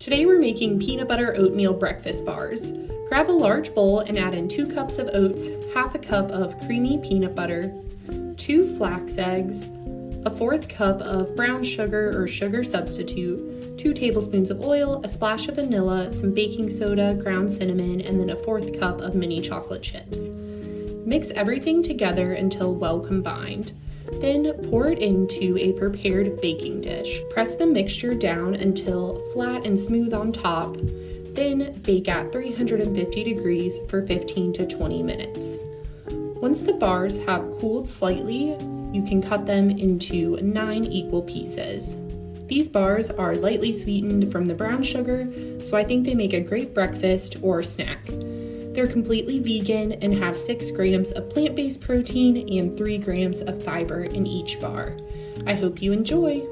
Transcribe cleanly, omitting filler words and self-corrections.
Today we're making peanut butter oatmeal breakfast bars. Grab a large bowl and add in 2 cups of oats, half a cup of creamy peanut butter, 2 flax eggs, a 1/4 cup of brown sugar or sugar substitute, 2 tablespoons of oil, a splash of vanilla, some baking soda, ground cinnamon, and then a 1/4 cup of mini chocolate chips. Mix everything together until well combined. Then pour it into a prepared baking dish. Press the mixture down until flat and smooth on top. Then bake at 350 degrees for 15 to 20 minutes. Once the bars have cooled slightly, you can cut them into 9 equal pieces. These bars are lightly sweetened from the brown sugar, so I think they make a great breakfast or snack. They're completely vegan and have 6 grams of plant-based protein and 3 grams of fiber in each bar. I hope you enjoy!